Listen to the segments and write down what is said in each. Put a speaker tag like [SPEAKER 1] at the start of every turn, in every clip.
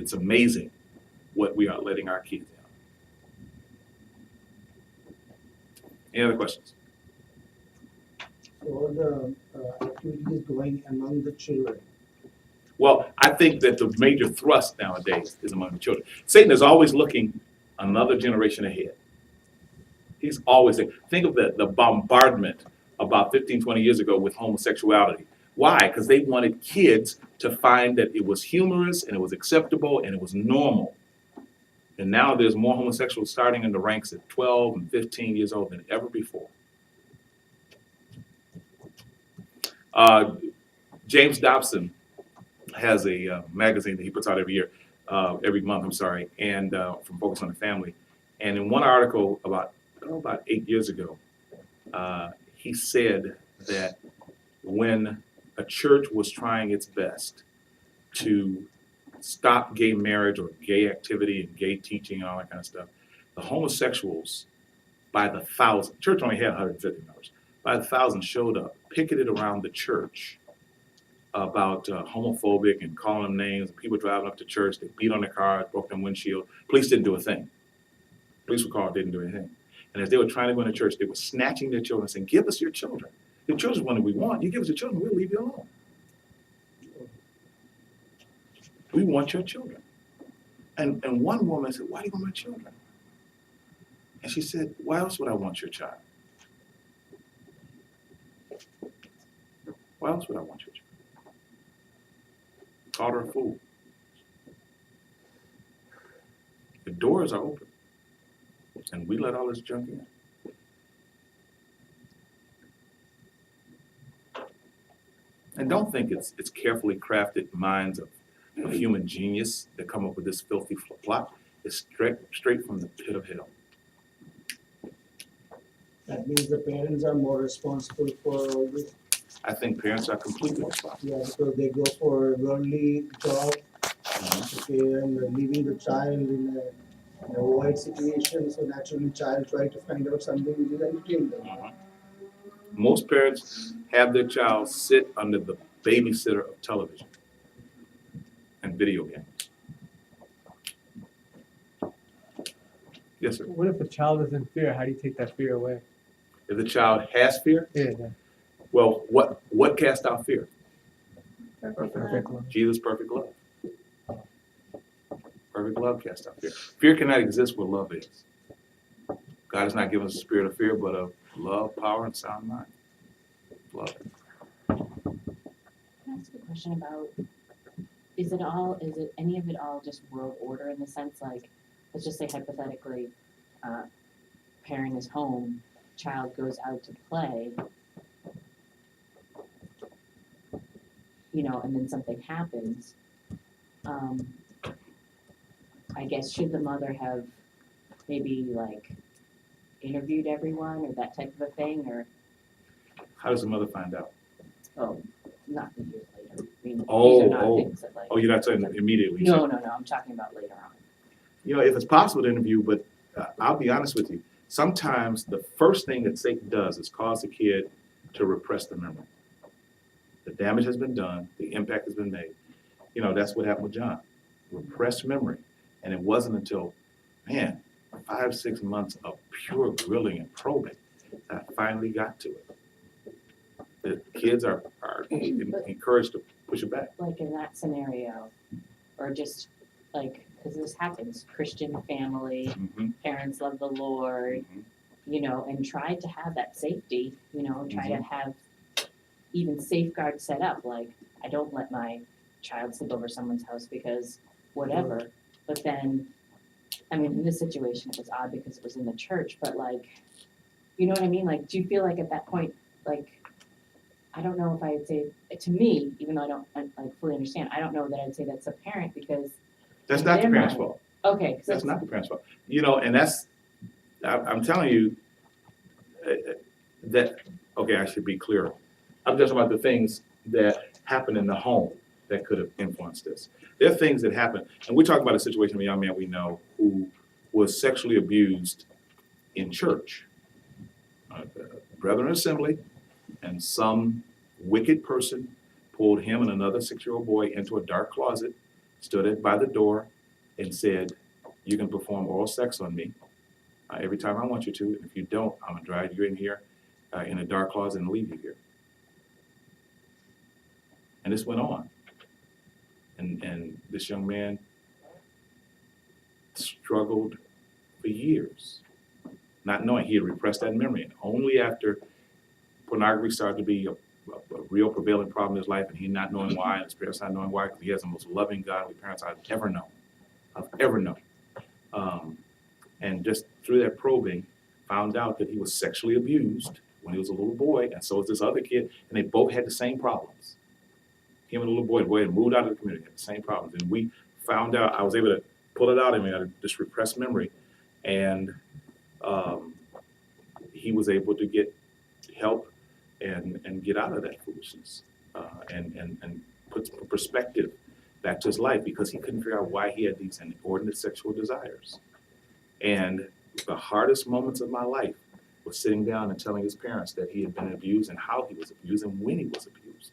[SPEAKER 1] It's amazing what we are letting our kids in. Any other questions?
[SPEAKER 2] So the activity is going among the children.
[SPEAKER 1] Well, I think that the major thrust nowadays is among the children. Satan is always looking another generation ahead. He's always saying, think of the bombardment about 15, 20 years ago with homosexuality. Why? Because they wanted kids to find that it was humorous and it was acceptable and it was normal. And now there's more homosexuals starting in the ranks at 12 and 15 years old than ever before. James Dobson has a magazine that he puts out every month, and from Focus on the Family. And in one article about 8 years ago, he said that when a church was trying its best to stop gay marriage or gay activity and gay teaching and all that kind of stuff, the homosexuals by the thousand, church only had 150 members, by the thousand showed up, picketed around the church about homophobic and calling them names. People driving up to church, they beat on their cars, broke their windshield. Police didn't do a thing. Police were called, didn't do anything. And as they were trying to go into church, they were snatching their children and saying, give us your children. Your children's one that we want. You give us your children, we'll leave you alone. We want your children. And one woman said, why do you want my children? And she said, why else would I want your child? Why else would I want your child? Called her a fool. The doors are open. And we let all this junk in. And don't think it's carefully crafted minds of human genius that come up with this filthy plot. It's straight from the pit of hell.
[SPEAKER 2] That means the parents are more responsible for all this.
[SPEAKER 1] I think parents are completely responsible.
[SPEAKER 2] Yeah, because they go for a worldly job, okay, and leaving the child in a void situation. So naturally, child try to find out something which is entertaining them.
[SPEAKER 1] Most parents have their child sit under the babysitter of television and video games. Yes, sir.
[SPEAKER 3] What if a child is in fear? How do you take that fear away?
[SPEAKER 1] If the child has fear,
[SPEAKER 3] Yeah.
[SPEAKER 1] well, what casts out fear?
[SPEAKER 3] Perfect love.
[SPEAKER 1] Jesus' perfect love. Perfect love casts out fear. Fear cannot exist where love is. God has not given us a spirit of fear, but of love, power, and sound mind. Love.
[SPEAKER 4] Can I ask a question about, is it any of it all just world order in the sense, like, let's just say hypothetically, parent is home, child goes out to play, and then something happens. I guess, should the mother have maybe like interviewed everyone or that type of a thing, or
[SPEAKER 1] How does the mother find out?
[SPEAKER 4] not years later? I mean, these
[SPEAKER 1] Oh,
[SPEAKER 4] are not
[SPEAKER 1] oh.
[SPEAKER 4] things that like.
[SPEAKER 1] Oh, you're not saying immediately.
[SPEAKER 4] No, I'm talking about later on.
[SPEAKER 1] If it's possible to interview, but I'll be honest with you. Sometimes the first thing that Satan does is cause the kid to repress the memory. The damage has been done. The impact has been made. That's what happened with John. Repressed memory. And it wasn't until, 5-6 months of pure grilling and probing that I finally got to it. The kids are encouraged to push it back.
[SPEAKER 4] Like in that scenario, or just like, because this happens, Christian family,
[SPEAKER 1] Mm-hmm.
[SPEAKER 4] parents love the Lord,
[SPEAKER 1] Mhm.
[SPEAKER 4] and try to have that safety, try to have even safeguards set up, like, I don't let my child sleep over someone's house because whatever. But then, in this situation, it was odd because it was in the church, but like, you know what I mean? Like, do you feel like at that point, like, I don't know if I'd say, to me, even though I don't like fully understand, I don't know that I'd say that's a parent because.
[SPEAKER 1] That's not the
[SPEAKER 4] They're
[SPEAKER 1] parent's
[SPEAKER 4] not.
[SPEAKER 1] fault.
[SPEAKER 4] Okay. 'Cause
[SPEAKER 1] That's not the parent's fault. And I'm telling you that, okay, I should be clearer. I'm just about the things that happen in the home that could have influenced this. There are things that happen, and we're talking about a situation of a young man we know who was sexually abused in church. Brethren assembly, and some wicked person pulled him and another 6-year-old boy into a dark closet, stood by the door and said, you can perform oral sex on me every time I want you to. If you don't, I'm going to drag you in here in a dark closet and leave you here. And this went on. And this young man struggled for years, not knowing he had repressed that memory. And only after pornography started to be a real prevailing problem in his life, and he not knowing why, and his parents not knowing why, because he has the most loving, godly parents I've ever known. And just through that probing, found out that he was sexually abused when he was a little boy, and so was this other kid, and they both had the same problems. Him and the little boy had moved out of the community, had the same problems. And we found out, I was able to pull it out of me, out of this repressed memory, and he was able to get help and get out of that foolishness and put some perspective back to his life, because he couldn't figure out why he had these inordinate sexual desires. And the hardest moments of my life was sitting down and telling his parents that he had been abused and how he was abused and when he was abused.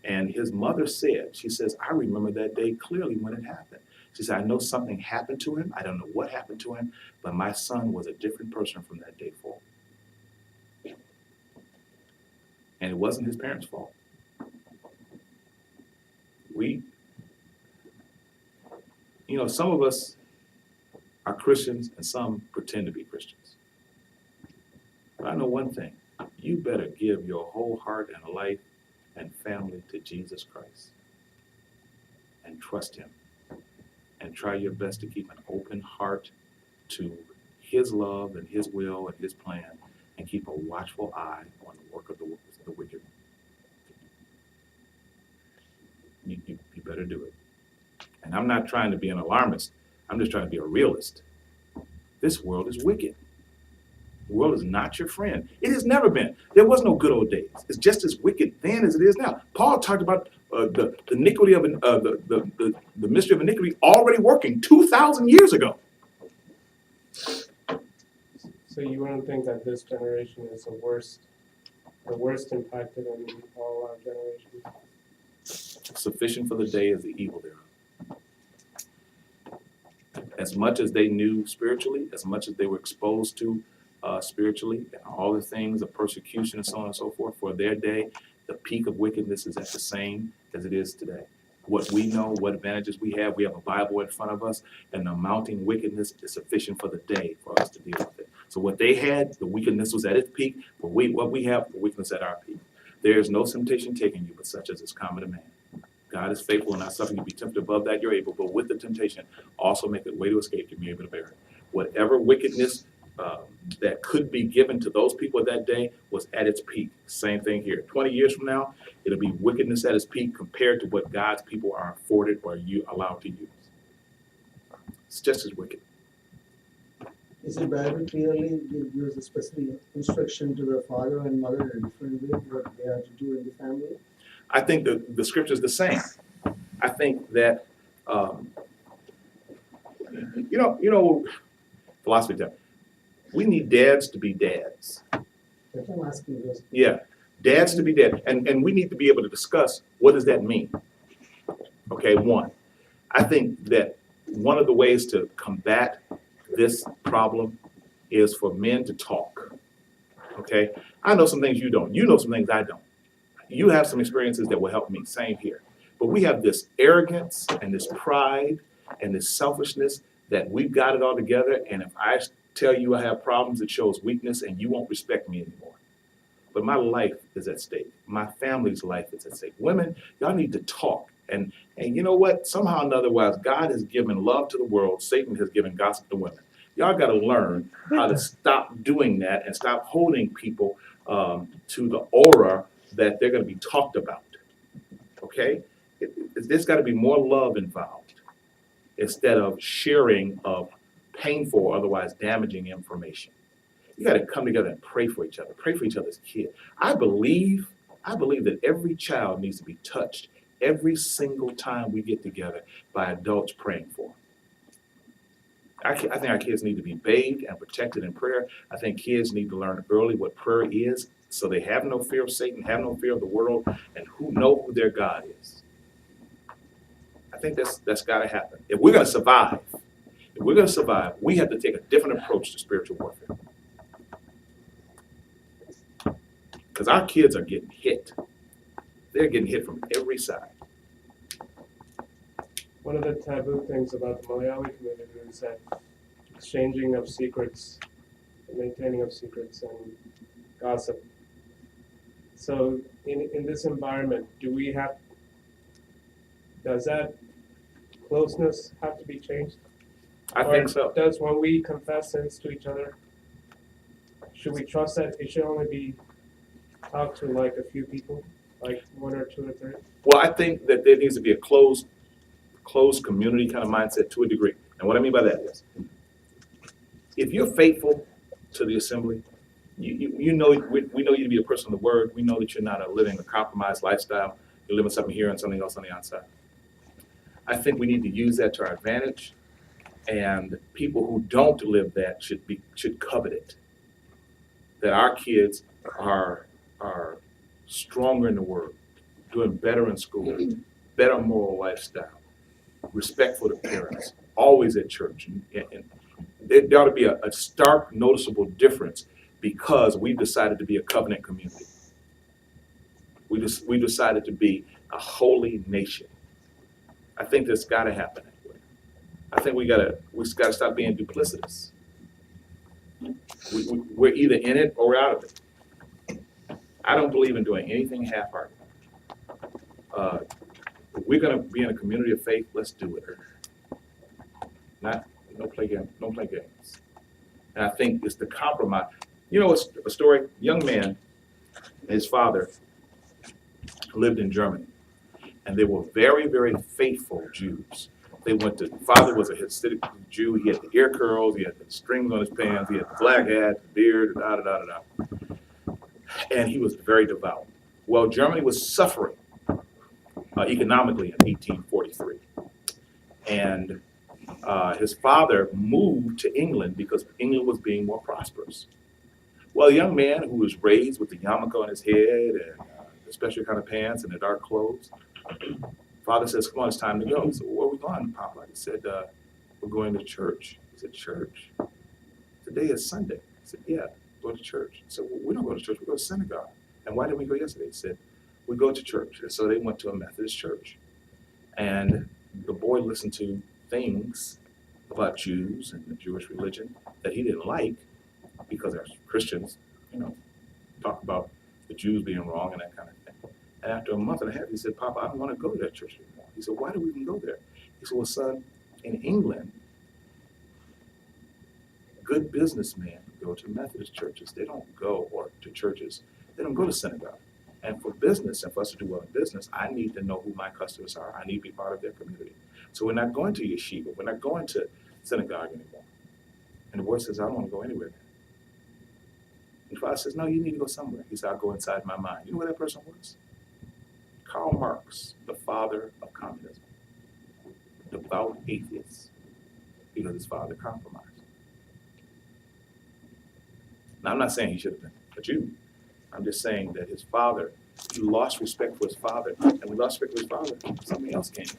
[SPEAKER 1] And his mother said, she says, I remember that day clearly when it happened. She said, I know something happened to him. I don't know what happened to him, but my son was a different person from that day forward. And it wasn't his parents' fault. Some of us are Christians and some pretend to be Christians. But I know one thing, you better give your whole heart and life and family to Jesus Christ and trust him and try your best to keep an open heart to his love and his will and his plan, and keep a watchful eye on the work of the wicked. You better do it. And I'm not trying to be an alarmist. I'm just trying to be a realist. This world is wicked. The world is not your friend. It has never been. There was no good old days. It's just as wicked then as it is now. Paul talked about the iniquity of the mystery of iniquity already working 2,000 years ago.
[SPEAKER 3] So you don't think that this generation is the worst impacted in all our generations?
[SPEAKER 1] Sufficient for the day is the evil thereof. As much as they knew spiritually, as much as they were exposed to spiritually, and all the things of persecution and so on and so forth, for their day, the peak of wickedness is at the same as it is today. What we know, what advantages we have a Bible in front of us, and the mounting wickedness is sufficient for the day for us to deal with it. So what they had, the wickedness was at its peak, but what we have, the wickedness at our peak. There is no temptation taking you, but such as is common to man. God is faithful and not suffering you to be tempted above that you're able, but with the temptation, also make a way to escape to be able to bear it. Whatever wickedness that could be given to those people that day was at its peak. Same thing here. 20 years from now, it'll be wickedness at its peak compared to what God's people are afforded or you allowed to use. It's just as wicked.
[SPEAKER 2] Is the Bible clearly gives a specific instruction to the father and mother in a different way what they are to do in the family?
[SPEAKER 1] I think the scripture is the same. I think that, philosophy time. We need dads to be dads.
[SPEAKER 2] That's why I'm asking this.
[SPEAKER 1] Yeah, dads to be dads. And we need to be able to discuss, what does that mean? Okay, one, I think that one of the ways to combat this problem is for men to talk. Okay, I know some things you don't. You know some things I don't. You have some experiences that will help me. Same here. But we have this arrogance and this pride and this selfishness that we've got it all together. And if I tell you I have problems, it shows weakness and you won't respect me anymore. But my life is at stake. My family's life is at stake. Women, y'all need to talk. And you know what? Somehow or otherwise, God has given love to the world. Satan has given gossip to women. Y'all got to learn how to stop doing that and stop holding people to the aura that they're going to be talked about. Okay? There's got to be more love involved instead of sharing of painful or otherwise damaging information. You got to come together and pray for each other. Pray for each other's kids. I believe that every child needs to be touched every single time we get together by adults praying for them. I think our kids need to be bathed and protected in prayer. I think kids need to learn early what prayer is, so they have no fear of Satan, have no fear of the world, and know who their God is. I think that's got to happen. If we're going to survive, we have to take a different approach to spiritual warfare. Because our kids are getting hit. They're getting hit from every side.
[SPEAKER 3] One of the taboo things about the Malayali community is that exchanging of secrets, maintaining of secrets, and gossip. So in this environment, does that closeness have to be changed?
[SPEAKER 1] I think so.
[SPEAKER 3] Does when we confess sins to each other, should we trust that it should only be talked to like a few people, like 1 or 2 or 3?
[SPEAKER 1] Well, I think that there needs to be a closed community kind of mindset to a degree. And what I mean by that is, if you're faithful to the assembly, we know you to be a person of the word. We know that you're not living a compromised lifestyle. You're living something here and something else on the outside. I think we need to use that to our advantage. And people who don't live that should covet it. That our kids are stronger in the word, doing better in school, better moral lifestyle, respectful to parents, always at church. And there ought to be a stark, noticeable difference because we've decided to be a covenant community. We decided to be a holy nation. I think that's got to happen that way. I think we gotta stop being duplicitous. We're either in it or we're out of it. I don't believe in doing anything half-hearted. If we're gonna be in a community of faith, let's do it. Don't play games. And I think it's the compromise. You know, it's a story. Young man, his father lived in Germany, and they were very, very faithful Jews. Father was a Hasidic Jew. He had the ear curls, he had the strings on his pants, he had the black hat, the beard, and he was very devout. Well, Germany was suffering economically in 1843. And his father moved to England because England was being more prosperous. Well, a young man who was raised with the yarmulke on his head and the special kind of pants and the dark clothes, father says, come on, it's time to go. He said, well, where are we going, Papa? He said, we're going to church. He said, church? Today is Sunday. He said, yeah, go to church. He said, well, we don't go to church, we go to synagogue. And why didn't we go yesterday? He said, we go to church. And so they went to a Methodist church. And the boy listened to things about Jews and the Jewish religion that he didn't like because as Christians, talk about the Jews being wrong and that kind of thing. And after a month and a half, he said, Papa, I don't want to go to that church anymore. He said, why do we even go there? He said, well, son, in England, good businessmen go to Methodist churches. They don't go to churches. They don't go to synagogue. And for business, and for us to do well in business, I need to know who my customers are. I need to be part of their community. So we're not going to yeshiva. We're not going to synagogue anymore. And the boy says, I don't want to go anywhere. And the father says, no, you need to go somewhere. He said, I'll go inside my mind. You know where that person was? Karl Marx, the father of communism. Devout atheist, because his father compromised. Now, I'm not saying he should have been a Jew. I'm just saying that his father, he lost respect for his father, and we lost respect for his father. Something else came in.